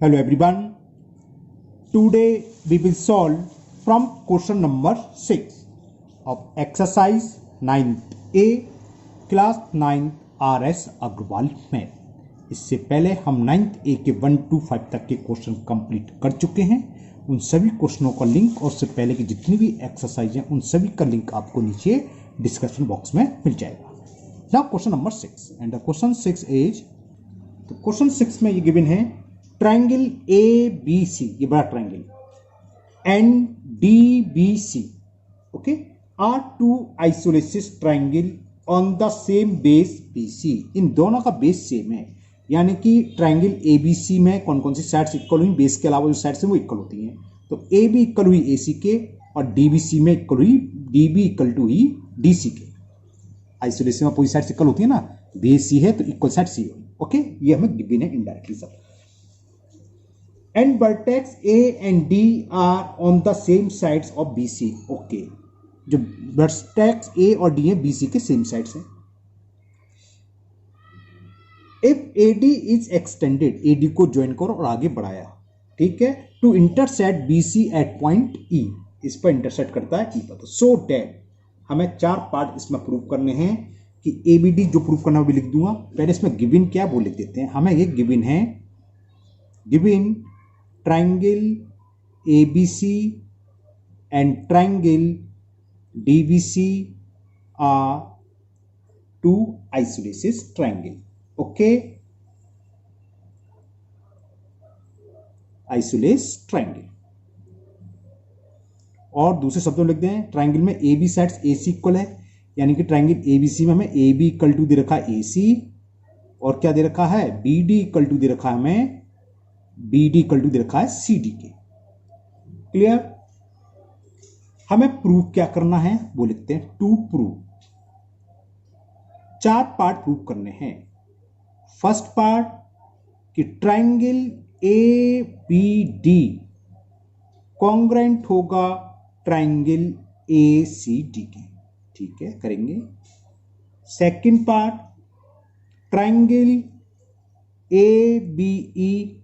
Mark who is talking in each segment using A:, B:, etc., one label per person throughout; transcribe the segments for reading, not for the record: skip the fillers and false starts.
A: Hello everyone. Today we will solve from question number 6 of exercise 9A class 9 RS Aggarwal math. इससे पहले हम 9th A के 1 to 5 तक के क्वेश्चन कंप्लीट कर चुके हैं। उन सभी क्वेश्चनों का लिंक और उससे पहले की जितनी भी एक्सरसाइज हैं उन सभी का लिंक आपको नीचे डिस्क्रिप्शन बॉक्स में मिल जाएगा। Now question number 6 and the question 6 is, तो क्वेश्चन 6 में ये गिवन है ट्राइंगल ए बी सी, ये बड़ा triangle, and D B C, okay, are two isosceles triangle on the same base B C. इन दोनों का बेस सेम है, यानी कि ट्राइंगल ए बी सी में कौन कौन सी साइड्स इक्वल हुई, बेस के अलावा जो साइड्स हैं वो इक्वल होती हैं। तो ए बी इक्वल हुई ए सी के और डी बी सी में इक्वल हुई डी बी इक्वल टू ही डी सी के। आइसोलेशन में पूरी साइड्स इक्वल होती है ना, बेस सी है तो इक्वल साइड सी होगी। ओके, ये हमें गिवन है इनडायरेक्टली सब। And vertex A and D are on the same sides of BC. Okay, जो vertex A और D है BC के same sides हैं। If AD is extended, AD को ज्वाइन करो और आगे बढ़ाया, ठीक है, to intersect BC at point E, इस पर इंटरसेक्ट करता है E पर। तो so that हमें 4 पार्ट इसमें प्रूव करने हैं कि ABD जो प्रूव करना वो भी लिख दूंगा। पहले इसमें गिवन क्या वो लिख देते हैं। हमें ये गिवन है, given triangle ABC and triangle DBC are two isosceles triangle. Okay, isosceles triangle। और दूसरे शब्दों में लिख दें, ट्राइंगल में A B sides A C equal है, यानी कि ट्राइंगल ए बी सी में हमें ए बी इक्वल टू दे रखा है ए सी, और क्या दे रखा है बी डी इक्वल टू दे रखा है हमें बी डी इक्वल टू दे रखा है सी डी के। क्लियर? हमें प्रूव क्या करना है वो लिखते हैं, टू प्रूव। 4 पार्ट प्रूव करने हैं। फर्स्ट पार्ट कि triangle A B D congruent होगा ट्राइंगल ए सी डी के, ठीक है, करेंगे। Second part, triangle A B E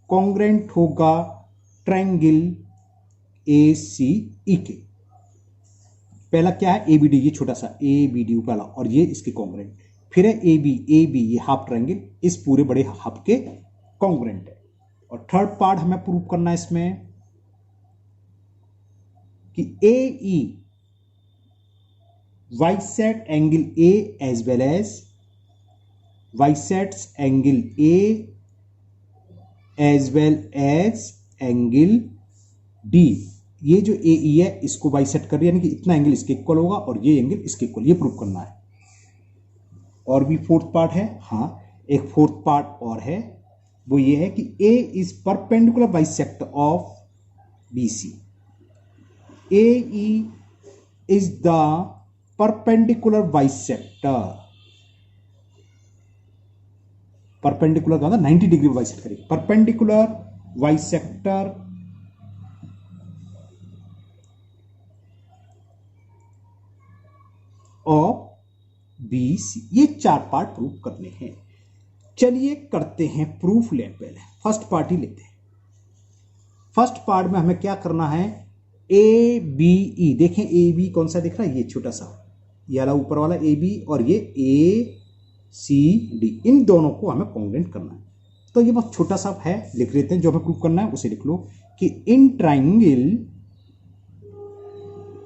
A: congruent होगा ट्राइंगल ए सी ई के। पहला क्या है ए बी डी, ये छोटा सा ए बी डी पहला, और ये इसके कॉन्ग्रेंट। फिर है ए बी ये हाफ ट्राइंगल इस पूरे बड़े हाफ के कॉन्ग्रेंट है। और थर्ड पार्ट हमें प्रूव करना है इसमें कि A E bisect angle A as well as bisects angle A as well as angle D. ये जो ए ई है इसको बाइसेक्ट कर रही है, यानी कि इतना एंगल इसके इक्वल होगा और ये एंगल इसके इक्वल, ये प्रूव करना है। और भी फोर्थ पार्ट है, हाँ एक फोर्थ पार्ट और है, वो ये है कि A is perpendicular bisect of B C. A E is the perpendicular bisector, perpendicular का 90 डिग्री बाइसेक्ट करेगी, perpendicular bisector of B C. ये 4 पार्ट प्रूव करने हैं। चलिए करते हैं प्रूफ। ले पहले फर्स्ट पार्ट ही लेते हैं। फर्स्ट पार्ट में हमें क्या करना है, ए बी ई, देखें ए बी कौन सा दिख रहा है, ये छोटा सा ये वाला ऊपर वाला ए बी, और ये ए सी डी, इन दोनों को हमें कॉन्ग्रेंट करना है। तो ये बहुत छोटा सा है, लिख लेते हैं, जो हमें प्रूव करना है उसे लिख लो कि in triangle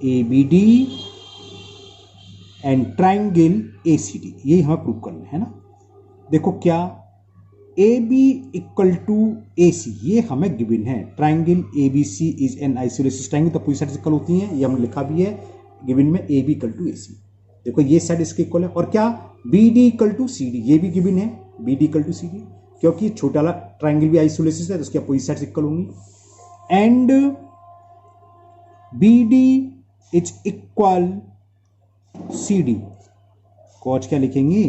A: A B D and triangle A C D, ये हमें प्रूव करना है ना। देखो क्या, A B equal to A C, ये हमें गिवन है। Triangle A B C is an isosceles triangle, तो पूरी साइड इक्वल होती हैं, ये हमने लिखा भी है गिवन में, A B equal to A C. देखो ये साइड इसके इक्वल है। और क्या, B D equal to C D, ये भी गिवन है B D equal to C D, क्योंकि छोटा वाला ट्राइंगल भी आइसोलेसिस है तो उसकी अपोजिट साइड्स इक्वल होंगी। And B D is equal C D, कोच क्या लिखेंगे,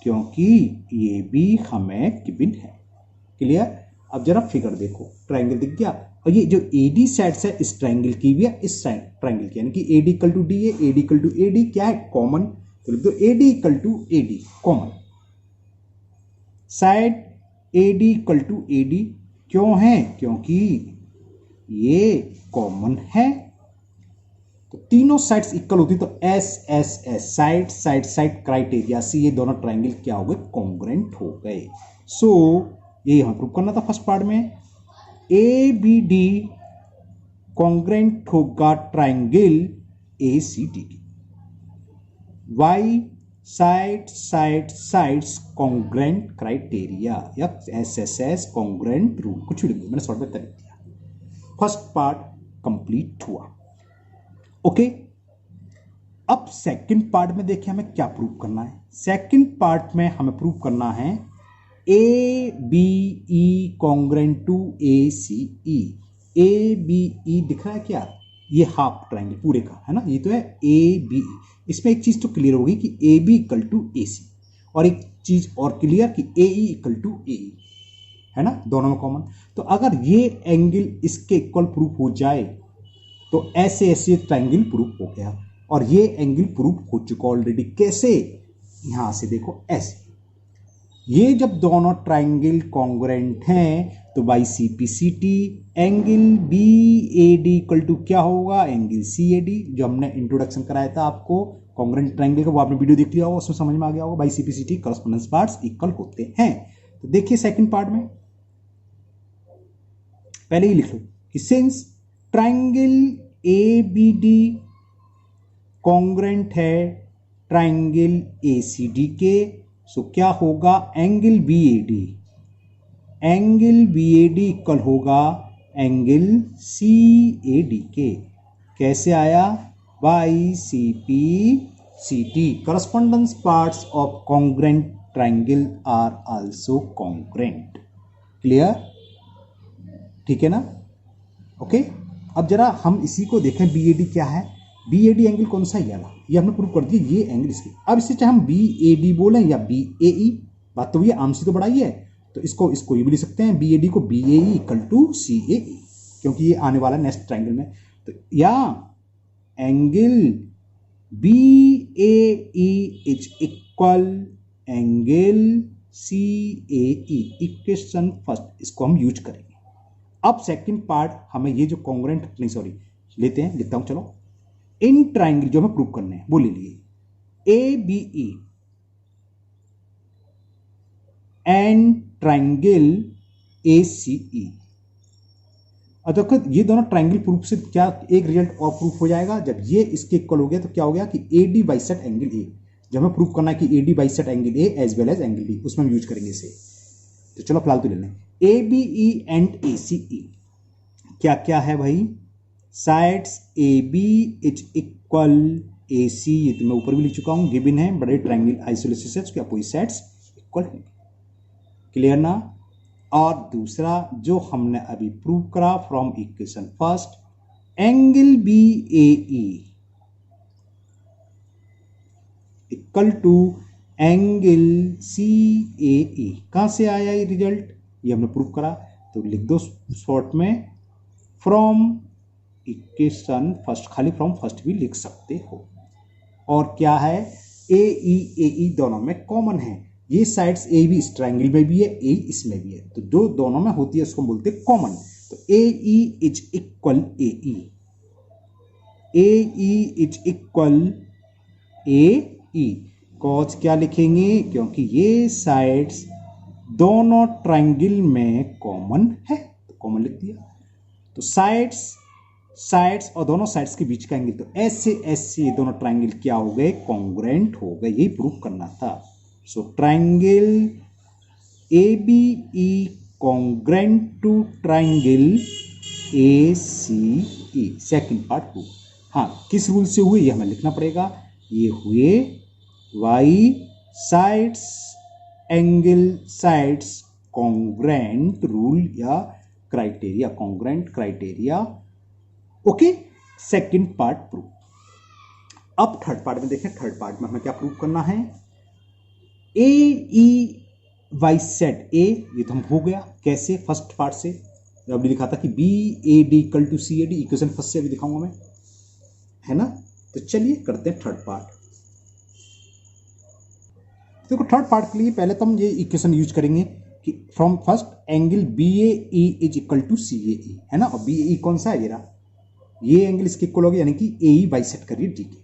A: क्योंकि ये भी हमें गिवन है। क्लियर? अब जरा फिगर देखो, ट्राइंगल दिख गया, और ये जो ए डी साइड्स है इस ट्राइंगल की भी है इस ट्राइंगल की, यानी कि A D equal to D है, A D equal to A D क्या है, कॉमन, तो लिख दो A D equal to A D common. Side A D equal to A D, क्यों है? क्योंकि ये कॉमन है। तो तीनों साइड्स इक्वल होती तो S S S side side side criteria से ये दोनों ट्राइंगल क्या हो गए? कॉन्ग्रुएंट हो गए। सो ये हमें प्रूव करना था फर्स्ट पार्ट में। ए बी डी कॉन्ग्रुएंट होगा ट्राइंगल ए सी डी की। By side side sides congruent criteria या S S S congruent rule, कुछ भी मैंने शॉर्ट में तय दिया। फर्स्ट पार्ट कंप्लीट हुआ। ओके अब सेकंड पार्ट में देखिए हमें क्या प्रूव करना है। सेकंड पार्ट में हमें प्रूव करना है A B E congruent to A C E. A B E दिख रहा है क्या? ये हाफ ट्राइंगल पूरे का है ना, ये तो है ए बी ई। इसमें एक चीज तो क्लियर होगी कि A B equal to A C, और एक चीज और क्लियर कि ए ई इक्वल टू ए ई है ना, दोनों में कॉमन। तो अगर ये एंगल इसके इक्वल प्रूफ हो जाए तो ऐसे ऐसे ट्राइंगल प्रूफ हो गया, और ये एंगल प्रूफ हो चुका ऑलरेडी। कैसे? यहां से देखो ऐसे, ये जब दोनों ट्राइंगल कॉन्ग्रुएंट हैं तो by C P C T angle B A D equal to क्या होगा? एंगल सी ए डी, जो हमने इंट्रोडक्शन कराया था आपको कॉन्ग्रुएंट ट्राइंगल का, वो आपने वीडियो देख लिया होगा, उसमें समझ में आ गया होगा। By C P C T correspondence parts equal होते हैं। तो देखिए सेकंड पार्ट में पहले ही लिख लो कि since triangle A B D congruent है ट्राइंगल ए सी डी के, सो क्या होगा? Angle B A D, angle B A D equal होगा एंगल सी ए डी के। कैसे आया? By C P C T correspondence parts of congruent triangle are also congruent. Clear? ठीक है ना? ओके अब जरा हम इसी को देखें, बी ए डी क्या है? बी ए डी एंगल कौन सा? ये हमने प्रूव कर दिया, ये एंगल इसकी। अब इससे चाहे हम बी ए डी बोलें या बी ए ई, बात तो ये आम सी तो बड़ा ही है, तो इसको ये भी लिख सकते हैं बी ए डी को B A E equal to C A E, क्योंकि ये आने वाला नेक्स्ट ट्राइंगल में। तो या angle B A E is equal angle C A E, equation first इसको हम यूज करेंगे। अब सेकंड पार्ट हमें ये जो कॉन्ग्रुएंट नहीं सॉरी लेते हैं, लिखता हूं चलो। इन ट्राइंगल जो हमें प्रूव करने हैं वो ले लिए, A B E and triangle A C E. अब देखो ये दोनों ट्राइंगल प्रूफ से क्या एक रिजल्ट और प्रूफ हो जाएगा, जब ये इसके इक्वल हो गया तो क्या हो गया कि A D bisect angle A, जब हमें प्रूफ करना है कि A D bisect angle A as well as angle D, उसमें हम यूज करेंगे इसे। तो चलो फिलहाल तो ले लें ए B E and A C ई। क्या क्या है भाई? Sides A B is equal A C, ये तो मैं ऊपर भी लिख चुका हूं, गिवन है बड़े ट्राइंगल आइसोलेटेड के अपोजिट साइड्स इक्वल होंगे। क्लियर ना? और दूसरा जो हमने अभी प्रूव करा from equation first, angle B A E equal to angle C A E. कहां से आया ये रिजल्ट? ये हमने प्रूव करा, तो लिख दो शॉर्ट में फ्रॉम इक्वेशन फर्स्ट, खाली फ्रॉम फर्स्ट भी लिख सकते हो। और क्या है? ए ई दोनों में कॉमन है, ये साइड्स ए भी इस ट्राइंगल में भी है, ए इसमें भी है, तो जो दोनों में होती है उसको बोलते हैं कॉमन। तो A E is equal A E, A E is equal A E. Cause क्या लिखेंगे? क्योंकि ये साइड्स दोनों ट्राइंगल में कॉमन है, तो कॉमन लिख दिया। तो साइड्स और दोनों साइड्स के बीच का एंगल, तो ऐसे ऐसे दोनों ट्राइंगल क्या हो गए? कॉन्ग्रुएंट हो गए, यही प्रूफ करना था। So triangle A B E congruent to triangle A C E, second part proof. हाँ, किस रूल से हुए ये हमें लिखना पड़ेगा। ये हुए by sides angle sides congruent rule या criteria, congruent criteria. Okay, second part proof. अब थर्ड पार्ट में देखें, थर्ड पार्ट में हमें क्या प्रूफ करना है? ए ई वाई सेट ए, ये तो हम हो गया। कैसे? फर्स्ट पार्ट से अभी लिखा था कि B A D equal to C A D, equation first से अभी दिखाऊंगा मैं, है ना? तो चलिए करते हैं थर्ड पार्ट। देखो थर्ड पार्ट के लिए पहले तो हम ये इक्वेशन यूज करेंगे कि from first angle BAE is equal to CAE, है ना, और BAE कौन सा है, ये एंगल इसके इक्वल हो गया, यानी कि AE बाइसेक्ट करिए D के।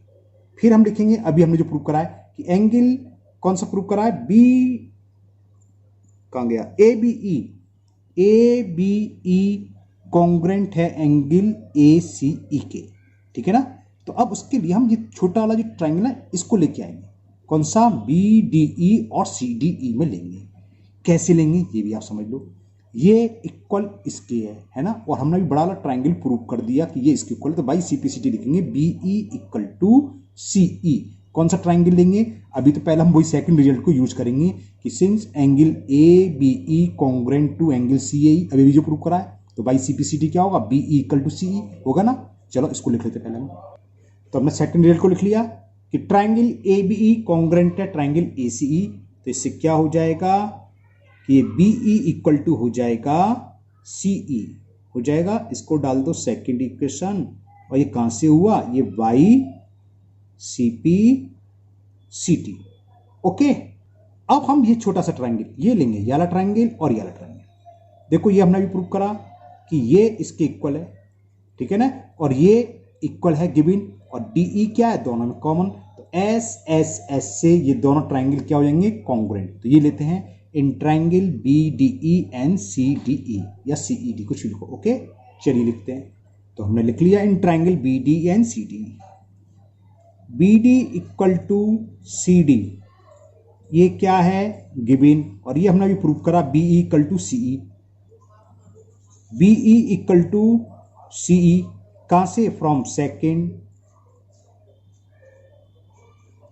A: फिर हम लिखेंगे, अभी हमने जो प्रूव करा है कि एंगल कौन सा प्रूव करा है, कहां गया, ABE कॉन्ग्रेंट है एंगल ACE के, ठीक है ना। तो अब उसके लिए हम ये छोटा वाला जो ट्राइंगल है इसको लेके आएंगे, कौन सा, BDE और CDE में लेंगे। कैसे लेंगे ये भी आप समझ लो, ये इक्वल इसके है ना, और हमने भी बड़ा वाला ट्राइंगल प्रूव कर दिया कि ये इसके इक्वल है, तो बाई CPCT लिखेंगे BE इक्वल टू CE। कौन सा ट्राइंगल लेंगे, अभी तो पहले हम वही सेकंड रिजल्ट को यूज करेंगे कि since angle ABE congruent to angle CAE, अभी भी जो प्रूव करा है, तो बाई CPCT क्या होगा, BE इक्वल टू CE होगा ना। चलो इसको लिख लेते पहले हम, तो हमने सेकंड रिजल्ट को लिख लिया कि ट्राइंगल ABE कॉन्ग्रेंट है ट्राइंगल ACE, तो इससे क्या हो जाएगा कि BE इक्वल टू हो जाएगा CE हो जाएगा। इसको डाल दो सेकंड इक्वेशन, और ये कहां से हुआ, ये बाई CPCT। ओके, अब हम ये छोटा सा ट्राइंगल ये लेंगे, ये वाला ट्राइंगल और ये वाला ट्राइंगल। देखो ये हमने भी प्रूव करा कि ये इसके इक्वल है, ठीक है ना, और ये इक्वल है गिवन, और DE क्या है, दोनों में कॉमन, तो S से ये दोनों ट्राइंगल क्या हो जाएंगे, कॉन्ग्रुएंट। तो ये लेते हैं इन ट्राइंगल BDE एंड CDE या CED, कुछ भी लिखो। ओके, चलिए लिखते हैं, तो हमने लिख लिया in triangle BDE and CDE। BD equal to CD, ये क्या है, गिवन, और ये हमने भी प्रूव करा BE equal to CE। BE equal to CE कहां से, फ्रॉम सेकेंड,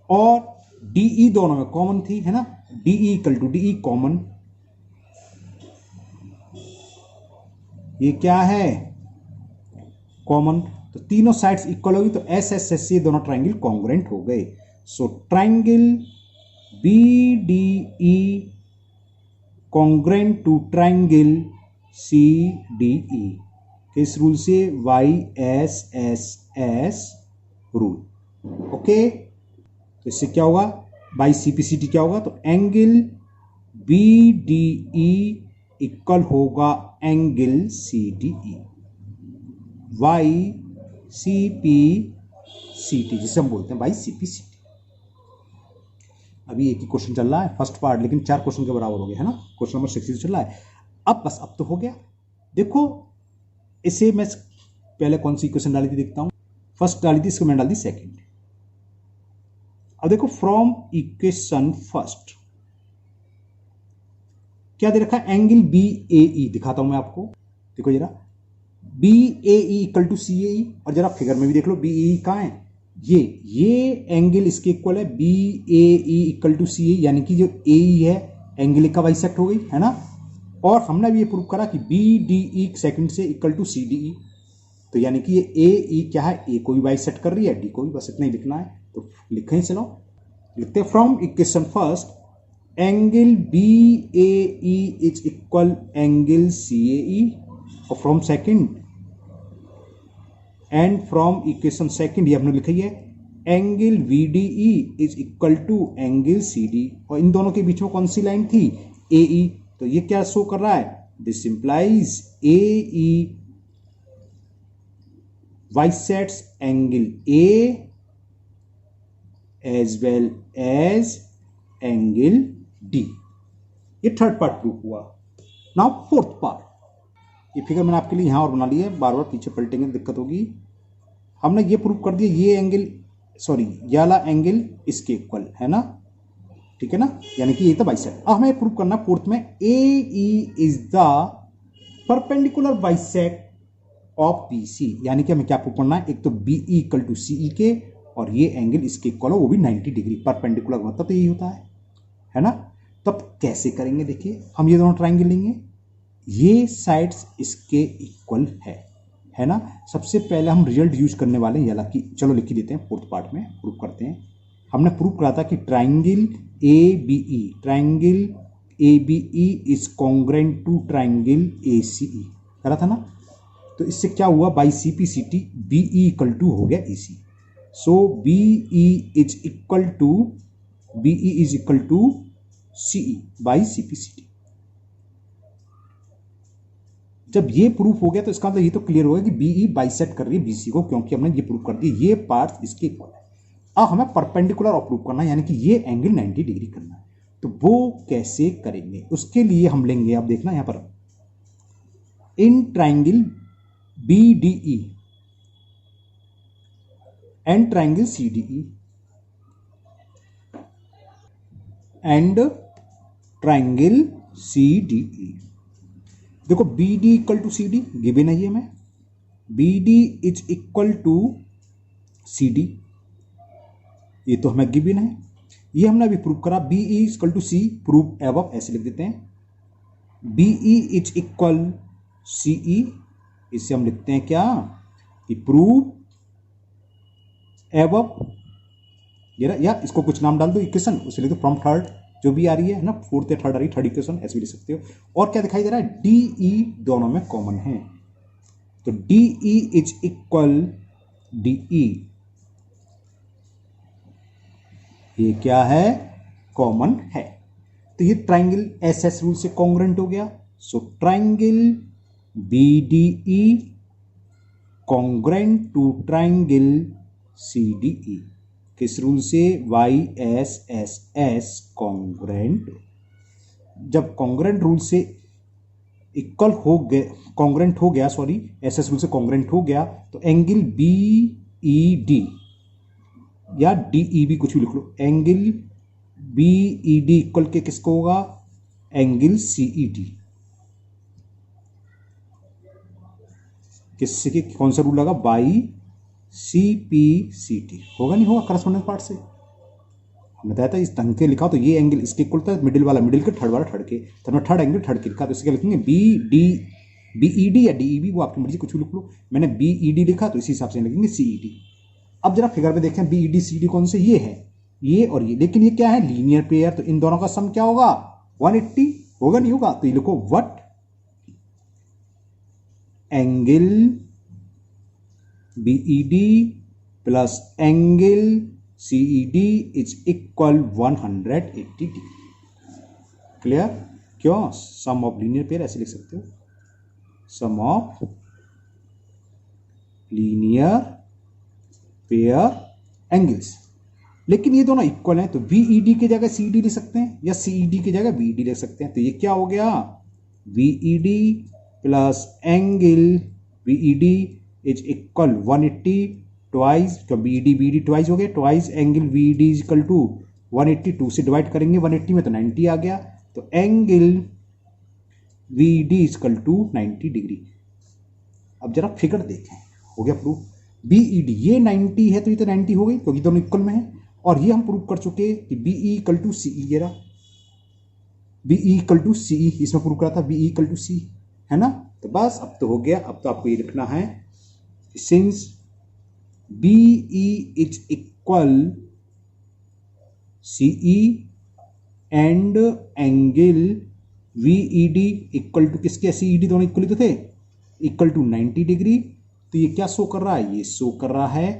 A: और DE दोनों में कॉमन थी, है ना, DE equal to DE common, ये क्या है, कॉमन, तो तीनों साइड्स इक्वल होगी, तो S से दोनों ट्राइंगल कॉन्ग्रुएंट हो गए। So triangle BDE congruent to triangle CDE, किस रूल से, YSSS रूल। ओके, तो इससे क्या होगा, बाई CPCT क्या होगा, तो एंगल BDE इक्वल होगा एंगल CDE, YCPCT जिसे हम बोलते हैं बाई CPCT। अभी एक ही क्वेश्चन चल रहा है फर्स्ट पार्ट, लेकिन 4 क्वेश्चन के बराबर हो गया, है ना, क्वेश्चन नंबर 6 चल रहा है। अब बस अब तो हो गया। देखो इसे मैं पहले कौन सी इक्वेशन डाली थी देखता हूं, फर्स्ट डाली थी, इसको मैंने डाल दी सेकंड। अब देखो फ्रॉम इक्वेशन फर्स्ट क्या दे रखा है, एंगल BAE दिखाता हूं मैं आपको, देखो जरा, BAE इक्वल टू CAE, और जरा फिगर में भी देख लो BAE कहां है, ये एंगल इसके इक्वल है, BAE इक्वल टू CAE, यानी कि जो AE है एंगल का बाइसेक्ट हो गई, है ना। और हमने भी ये प्रूव करा कि BDE सेकंड से इक्वल टू CDE, तो यानी कि ये AE क्या है, A को भी बाइसेक्ट कर रही है, D को भी, बस इतना ही लिखना है। तो लिखें, चलो लिखते हैं, from equation first angle BAE is equal angle CAE, और from second and from equation second ये हमने लिखी है angle VDE is equal to angle CD, और इन दोनों के बीच में कौन सी लाइन थी, AE, तो ये क्या शो कर रहा है, this implies AE bisects angle A as well as angle D। ये थर्ड पार्ट प्रूव हुआ। नाउ फोर्थ पार्ट, ये फिगर मैंने आपके लिए यहां और बना लिया है, बार बार पीछे पलटेंगे तो दिक्कत होगी। हमने ये प्रूव कर दिया, ये एंगल, सॉरी ये वाला एंगल इसके इक्वल है ना, ठीक है ना, यानी कि ये तो बाइसेक्ट। अब हमें प्रूव करना फोर्थ में AE is the perpendicular bisect of BC, यानी कि हमें क्या प्रूव करना है, एक तो BE इक्वल टू CE के, और ये एंगल इसके इक्वल हो, वो भी 90 डिग्री परपेंडिकुलर, मतलब तो यही होता है ना। तब कैसे करेंगे, देखिए हम ये दोनों ट्राइंगल लेंगे, ये साइड्स इसके इक्वल है ना। सबसे पहले हम रिजल्ट यूज करने वाले हैं, हालांकि चलो लिख ही देते हैं, फोर्थ पार्ट में प्रूव करते हैं। हमने प्रूव करा था कि triangle ABE is congruent to triangle ACE, करा था ना। तो इससे क्या हुआ, by CPCT BE equal to हो गया AC, so BE is equal to CE by CPCT। जब ये प्रूफ हो गया तो इसका मतलब ये तो क्लियर होगा कि बीई बाइसेक्ट कर रही है बीसी को, क्योंकि हमने ये प्रूफ कर दिया ये पार्ट इसके इक्वल है। अब हमें परपेंडिकुलर और प्रूफ करना है, यानी कि ये एंगल 90 डिग्री करना है। तो वो कैसे करेंगे, उसके लिए हम लेंगे, आप देखना यहां पर in triangle BDE and triangle CDE and triangle CDE। देखो BD equal to CD given है, ये हमें BD is equal to CD, ये तो हमें गिवन है, ये हमने अभी प्रूव करा। BE equal to C prove above, ऐसे लिख देते हैं। BE इज इक्वल CE, इससे हम लिखते हैं क्या कि प्रूव एबव, या इसको कुछ नाम डाल दो इक्वेशन, उसे लिख दो फ्रॉम थर्ड, जो भी आ रही है ना, फोर्थ या थर्ड आ रही है, थर्ड इक्वेशन ऐसे भी लिख सकते हो। और क्या दिखाई दे रहा है, DE दोनों में कॉमन है, तो DE इज इक्वल DE, ये क्या है, कॉमन है। तो ये ट्राइंगल SS रूल से कॉन्ग्रेंट हो गया। So triangle BDE congruent to triangle CDE, किस रूल से, YSSS कॉन्ग्रेंट। जब कॉन्ग्रेंट रूल से इक्वल हो गए, कॉन्ग्रेंट हो गया, सॉरी SS रूल से कॉन्ग्रेंट हो गया, तो एंगल BED या DEB कुछ भी लिख लो, एंगल BED इक्वल के किसको होगा, एंगल CED। किससे की कौन सा रूल लगा, बाई CPCT, होगा नहीं होगा करस्पॉन्डेंस पार्ट से, हमने बताया था इस ढंग के लिखा तो ये एंगल इसके इक्वल था, मिडिल वाला मिडिल के, थर्ड वाला थर्ड के, तो हमने थर्ड एंगल थर्ड के लिखा, तो इसके लिखेंगे BED या DEB, वो आपकी मर्जी कुछ भी लिख लो। मैंने BED लिखा तो इसी हिसाब से लिखेंगे CED। अब जरा फिगर में देखें BED CD कौन से, ये है, ये और ये, लेकिन ये क्या है, लीनियर पेयर, तो इन दोनों का सम क्या होगा, 180, होगा नहीं होगा, तो ये लिखो what angle BED plus angle CED is equal 180 degree. Clear, क्यों, सम ऑफ लीनियर पेयर ऐसे लिख सकते हो, सम ऑफ लीनियर पेयर एंगल्स। लेकिन ये दोनों इक्वल हैं, तो BED की जगह CD लिख सकते हैं या CED की जगह BED लिख सकते हैं। तो ये क्या हो गया, BED plus angle BED is equal 180 twice, तो BED ट्वाइस हो गया, twice angle BED is equal to 182 से डिवाइड करेंगे 180 में, तो 90 आ गया, तो angle BED is equal to 90 degree. अब जरा फिगर देखें, हो गया प्रूफ, BED ये 90 है तो ये तो 90 हो गई क्योंकि दोनों इक्वल में है, और ये हम प्रूव कर चुके कि BE इक्वल टू CE, ये रहा BE इक्वल टू CE, इसमें प्रूव करा था BE इक्वल टू C, है ना। तो बस अब तो हो गया, अब तो आपको ये लिखना है, since BE is equal CE and angle VED equal to किसके, CED दोनों इक्वल तो थे, इक्वल टू 90 डिग्री। तो ये क्या शो कर रहा है, ये शो कर रहा है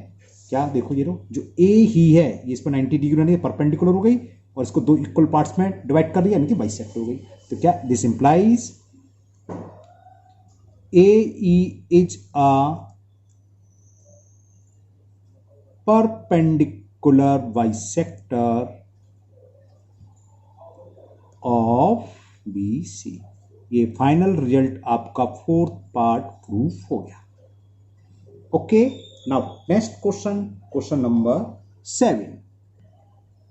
A: क्या, देखो ये जो A ही है ये इस पर 90 डिग्री रहने परपेंडिकुलर हो गई, और इसको दो इक्वल पार्ट्स में डिवाइड कर दिया, यानी कि बाइसेक्ट हो गई। तो क्या this implies AE is a perpendicular bisector of BC। ये फाइनल रिजल्ट आपका फोर्थ पार्ट प्रूफ हो गया। Okay, now next question, question number 7।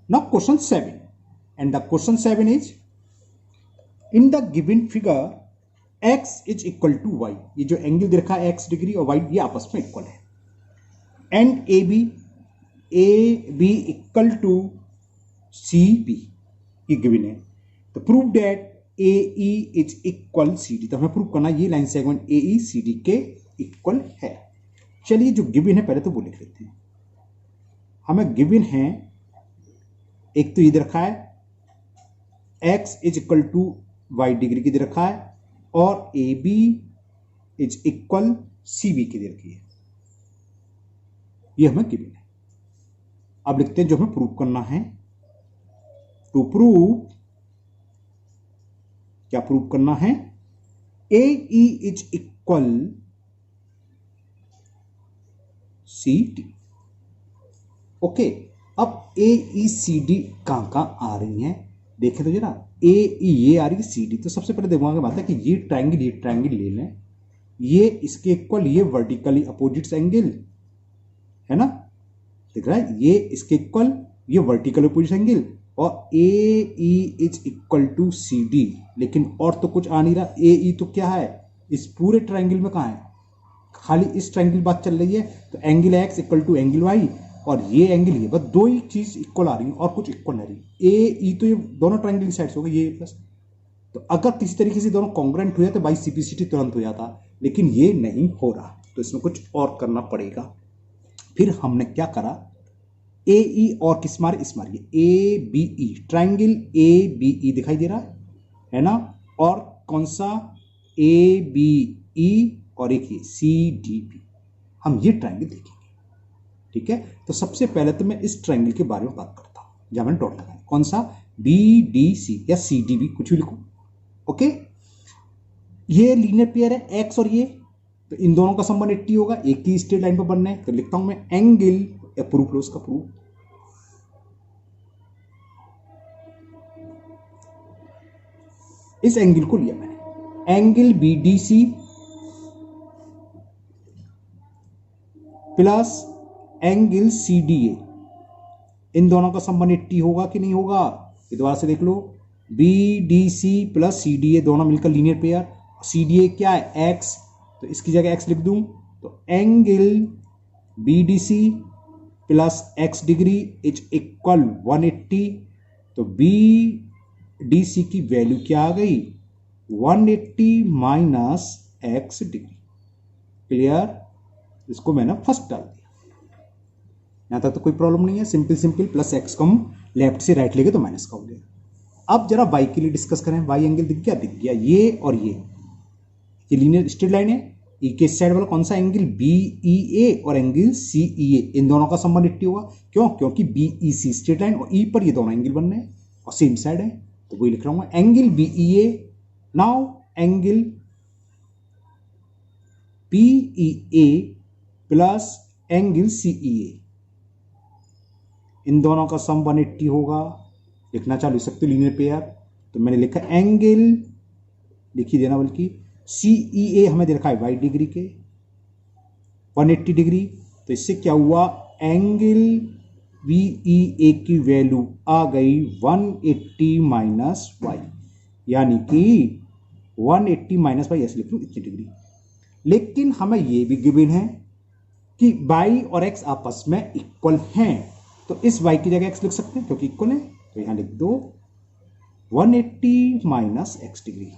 A: Now question 7, and the question 7 is in the given figure x is equal to y, ये जो angle दे रखा है x degree और y ये आपस में इक्वल है, and AB equal to CB, ये गिवन है। तो prove that AE is equal CD, तो हमें प्रूव करना ये लाइन सेगमेंट AE CD के इक्वल है। चलिए जो गिवन है पहले तो वो लिख लेते हैं। हमें गिवन है, एक तो ये दे रखा है x is equal to y degree की दे रखा है, और AB इज इक्वल CB की दे रखी है, ये हमें गिवन है। अब लिखते हैं जो हमें प्रूव करना है, टू प्रूव, क्या प्रूव करना है, AE is equal CD। Okay, अब AECD कहां आ रही हैं देखें तो जरा। AE ये आ रही है, CD तो सबसे पहले दिमाग में बात है कि ये ट्रायंगल ले लें, ये इसके इक्वल, ये वर्टिकली अपोजिट एंगल है ना, दिख रहा है, ये इसके इक्वल, ये वर्टिकल अपोजिट एंगल, और AE is equal to CD। लेकिन और तो कुछ आ नहीं रहा, AE तो क्या है इस पूरे ट्रायंगल में, कहां है, खाली इस ट्रायंगल बात चल रही है, तो angle X equal to angle Y, और ये एंगल, ये बस दो ही चीज इक्वल आ रही है और कुछ इक्वल नहीं रही। AE तो ये दोनों ट्रायंगल की साइड्स हो गए, ये प्लस, तो अगर किसी तरीके से दोनों कॉन्ग्रुएंट हुए तो बाई CPCT तुरंत हो जाता, लेकिन ये नहीं हो रहा, तो इसमें कुछ और करना पड़ेगा। फिर हमने क्या करा, AE और किस मारे, इस मारिए ABE, ट्रायंगल ABE दिखाई दे रहा है ना, और कौन सा ABE, और एक ये CDB, हम ये ट्रायंगल देखेंगे। ठीक है, तो सबसे पहले तो मैं इस ट्रायंगल के बारे में बात करता हूं, जहां मैंने डॉट लगाया, कौन सा, BDC या CDB, कुछ भी लिखो। ओके, ये लीनियर पेयर है X और ये, तो इन दोनों का संबंध 80 होगा, एक ही स्ट्रेट लाइन पर बनना है, तो लिखता हूं मैं एंगल, प्रूफ लो उसका प्रूफ, इस एंगल को लिया मैंने, angle BDC plus angle CDA, इन दोनों का संबंध 80 होगा कि नहीं होगा, ये दोबारा से देख लो, BDC प्लस CDA दोनों मिलकर लीनियर पेयर, CDA क्या है X, तो इसकी जगह X लिख दूं, तो angle BDC plus X degree is equal 180, तो BDC की वैल्यू क्या आ गई, 180 माइनस X डिग्री। क्लियर, इसको मैंने फर्स्ट डाल दिया, यहां तक तो कोई प्रॉब्लम नहीं है, सिंपल प्लस X को हम लेफ्ट से राइट लेंगे तो माइनस का हो गया। अब जरा Y के लिए डिस्कस करें, Y एंगल दिख गया, ये और ये लीनियर स्ट्रेट लाइन है, E के साइड वाला कौन सा एंगल, BEA और एंगल CEA, इन दोनों का संबंध 80 होगा, क्यों, क्योंकि BEC स्ट्रेट लाइन और E पर ये दोनों एंगल बन रहे हैं और सेम साइड है, तो वही लिख रहा हूं angle BEA, now angle BEA plus angle CEA, इन दोनों का सम 180 होगा, लिखना चालू सकते लीनियर पेयर, तो मैंने लिखा एंगल, लिखी देना, बल्कि CEA हमें दे रखा है 22 डिग्री के 180 डिग्री, तो इससे क्या हुआ, एंगल BEA की वैल्यू आ गई 180 माइनस वाई, यानी कि 180 माइनस वाई, ऐसे लिख लूं इतनी डिग्री। लेकिन हमें यह भी गिवन है कि y और x आपस में इक्वल हैं, तो इस y की जगह x लिख सकते हैं क्योंकि इक्वल है, तो यहां लिख दो 180 minus x degree,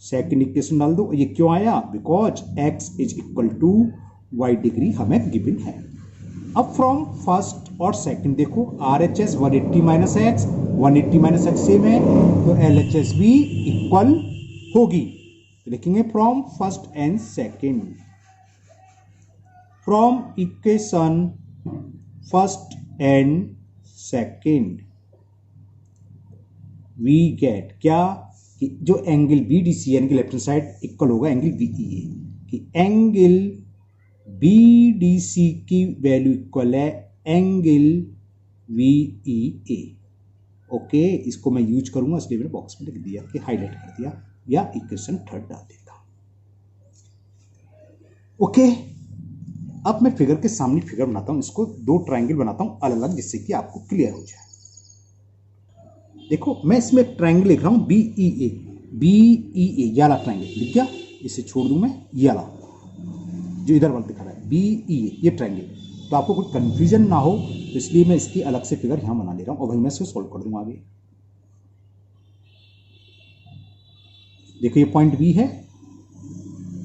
A: second equation डाल दो, ये क्यों आया, because x is equal to y degree हमें गिवन है। अब फ्रॉम फर्स्ट और सेकंड देखो, RHS 180 minus X, 180 minus X same है, तो LHS भी इक्वल होगी, तो लिखेंगे from first and second, from equation first and second we get क्या, कि जो एंगल BDC यानी कि लेफ्ट हैंड साइड इक्वल होगा एंगल BEA, कि एंगल BDC की वैल्यू इक्वल है एंगल VEA। ओके, इसको मैं यूज करूंगा, इसलिए मैंने बॉक्स में लिख दिया कि हाईलाइट कर दिया, या इक्वेशन थर्ड डाल देता। ओके, अब मैं फिगर के सामने फिगर बनाता हूं, इसको दो ट्रायंगल बनाता हूं अलग अलग, जिससे कि आपको क्लियर हो जाए। देखो मैं इसमें एक ट्रायंगल लिख रहा हूं BEA, ये वाला ट्रायंगल लिख गया, इसे छोड़ दूं मैं, ये वाला जो इधर वाला दिखा रहा है BEA, ये ट्रायंगल, तो आपको कोई कंफ्यूजन ना हो, तो इसलिए मैं इसकी अलग से फिगर यहां बना ले रहा हूं, और वही मैं इसको सोल्व कर दूंगा आगे। देखो ये पॉइंट B है,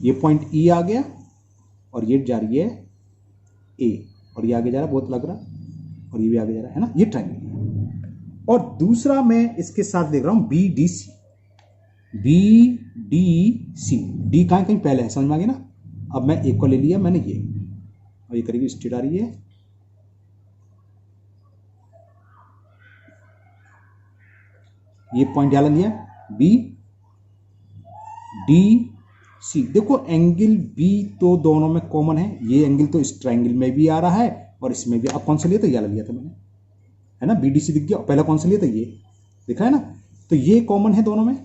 A: ये पॉइंट E आ गया, और ये जा रही है A, और ये आगे जा रहा है, बहुत लग रहा, और ये भी आगे जा रहा है ना, ये ट्रायंगल। और दूसरा मैं इसके साथ देख रहा हूं BDC, डी कहां कहीं पहले है, समझ में आ गया ना। अब मैं एक को ले लिया मैंने ये, और ये करीब स्ट्रेट आ रही है, ये पॉइंट डाल लिया डी सी। देखो एंगल बी तो दोनों में कॉमन है, ये एंगल तो इस ट्रायंगल में भी आ रहा है और इसमें भी। अब कौन सा लिया था, ये वाला लिया था मैंने, है ना, बी डी सी दिख गया। पहला कौन सा लिया था, ये दिख रहा है ना, तो ये कॉमन है दोनों में,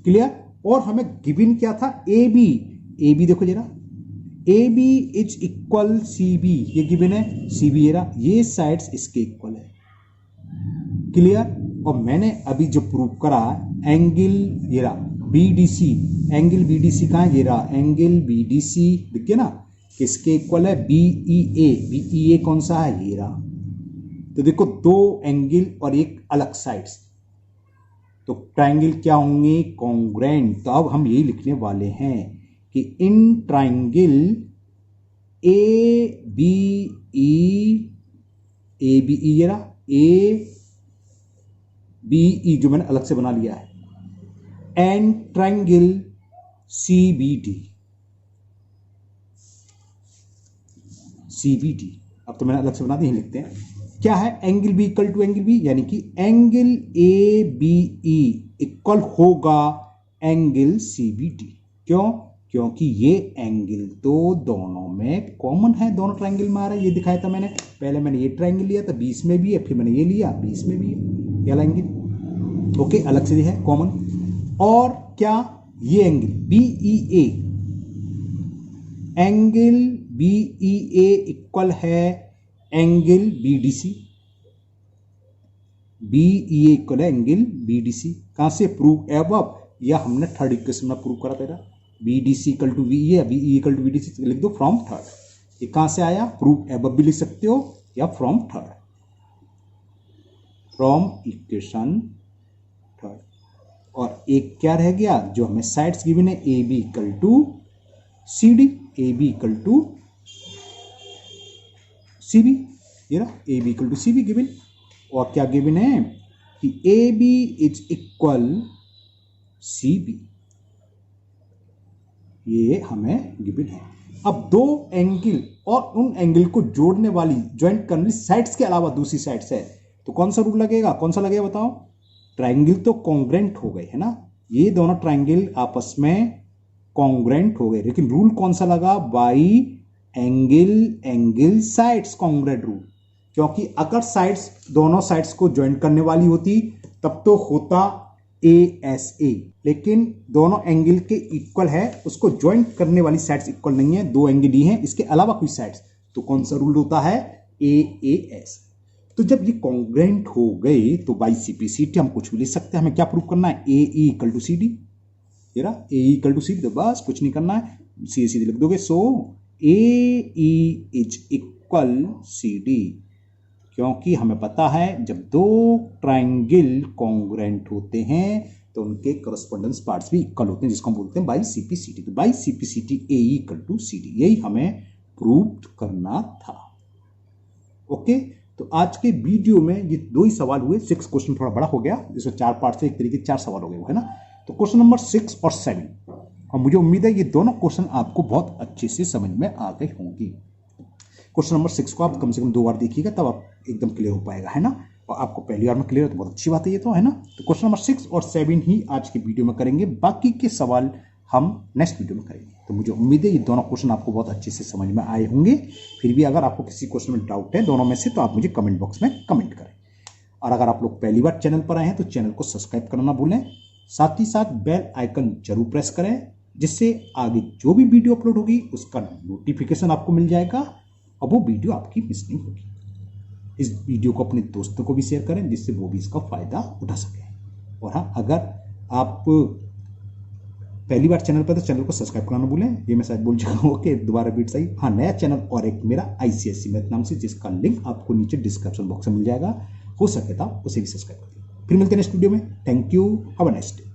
A: क्लियर। और हमें गिवन क्या था, ए बी। ए बी देखो जरा, A B is equal C B, ये गिवन है, सी बी ये साइड्स इसके इक्वल है, क्लियर। और मैंने अभी जो प्रूव करा एंगल ये रहा B D C, angle B D C कहाँ है, ये रहा एंगल बी डी सी, दिख गया ना, किसके इक्वल है, B E A. B E ए कौन सा है, ये रहा। तो देखो दो एंगल और एक अलग साइड्स, तो ट्रायंगल क्या होंगे, कॉन्ग्रुएंट। तो अब हम यही लिखने वाले हैं कि इन ट्रायंगल ए बी ई ये रहा, ए बी ई जो मैंने अलग से बना लिया है, and triangle C B D, C B D. अब तो मैंने अलग से बना दी, लिखते हैं क्या है, angle B equal to angle B, यानी कि angle A B E equal होगा एंगल सी बी डी। क्यों, क्योंकि ये एंगल तो दोनों में कॉमन है, दोनों ट्रायंगल में आ रहा है। ये दिखाया था मैंने, पहले मैंने ये ट्रायंगल लिया था, बीच में भी है, फिर मैंने ये लिया, बीच में भी है, ये एंगल ओके, अलग से है कॉमन। और क्या, ये angle B E A, angle B E A equal है angle B D C, B E A equal है एंगल बी डी सी। कहां से प्रूव, एबव, या हमने थर्ड इक्वेशन में प्रूव करा था, B D C equal to B E, B E equal to B D C लिख दो फ्रॉम थर्ड। ये कहां से आया, प्रूव एबव भी लिख सकते हो या from third, from equation third. और एक क्या रह गया, जो हमें साइड्स गिवन है, A B equal to C D, A B equal to C B, ये रहा A B equal to C B given. और क्या गिवन है कि A B is equal C B, ये हमें गिवन है। अब दो एंगल और उन एंगल को जोड़ने वाली, ज्वाइंट करने वाली साइड्स के अलावा दूसरी साइड्स है, तो कौन सा रूल लगेगा, कौन सा लगेगा बताओ। ट्रायंगल तो कॉन्ग्रुएंट हो गए, है ना, ये दोनों ट्रायंगल आपस में कॉन्ग्रुएंट हो गए, लेकिन रूल कौन सा लगा, by angle sides congruent rule. क्योंकि अगर साइड्स दोनों साइड्स को ज्वाइंट करने वाली होती तब तो होता ए एस ए, लेकिन दोनों एंगल के इक्वल है, उसको ज्वाइंट करने वाली साइड्स इक्वल नहीं है, दो एंगल ही हैं, इसके अलावा कोई साइड्स, तो कौन सा रूल होता है, ए एस। तो जब ये कॉन्ग्रुएंट हो गए तो बाई सीपीसीटी हम कुछ भी लिख सकते हैं। हमें क्या प्रूव करना है, A E equal to C D, ये रहा A E equal to C D, तो बस कुछ नहीं करना है, सीधे लिख दोगे। So A E is equal C D, क्योंकि हमें पता है जब दो ट्रायंगल कॉन्ग्रुएंट होते हैं तो उनके करस्पॉन्डेंस पार्ट्स भी इक्वल होते हैं, जिसको हम बोलते हैं बाई सीपीसीटी। तो by C P C T A E equal to C D, यही हमें प्रूव करना था। ओके, तो आज के वीडियो में ये दो ही सवाल हुए, 6 क्वेश्चन थोड़ा बड़ा हो गया, जिसमें 4 पार्ट से एक तरीके 4 सवाल हो गए, है ना। तो क्वेश्चन नंबर 6 और 7, और मुझे उम्मीद है ये दोनों क्वेश्चन आपको बहुत अच्छे से समझ में आ गए होंगे। क्वेश्चन नंबर 6 को आप कम से कम 2 बार देखिएगा, तब आप एकदम क्लियर हो पाएगा, है ना। और आपको पहली बार में क्लियर है तो बहुत अच्छी बात है ये तो, है ना। तो क्वेश्चन नंबर 6 और 7 ही आज के वीडियो में करेंगे, बाकी के सवाल हम नेक्स्ट वीडियो में करेंगे। तो मुझे उम्मीद है ये दोनों क्वेश्चन आपको बहुत अच्छे से समझ में आए होंगे। फिर भी अगर आपको किसी क्वेश्चन में डाउट है दोनों में से, तो आप मुझे कमेंट बॉक्स में कमेंट करें। और अगर आप लोग पहली बार चैनल पर आए हैं तो चैनल को सब्सक्राइब करना ना भूलें, साथ ही साथ बेल आइकन जरूर प्रेस करें, जिससे आगे जो भी वीडियो अपलोड होगी उसका नोटिफिकेशन आपको मिल जाएगा और वो वीडियो आपकी मिस नहीं होगी। इस वीडियो को अपने दोस्तों को भी शेयर करें, जिससे वो भी इसका फायदा उठा सकें। और हाँ, अगर आप पहली बार चैनल पर तो चैनल को सब्सक्राइब करना ना भूलें, ये मैं शायद बोल चुका हूँ कि दोबारा रिपीट सही। हाँ, नया चैनल और एक मेरा ICSE मैथ नाम से, जिसका लिंक आपको नीचे डिस्क्रिप्शन बॉक्स में मिल जाएगा, हो सके तो उसे भी सब्सक्राइब कर दीजिए। फिर मिलते हैं नेक्स्ट वीडियो में। Thank you, have a nice day.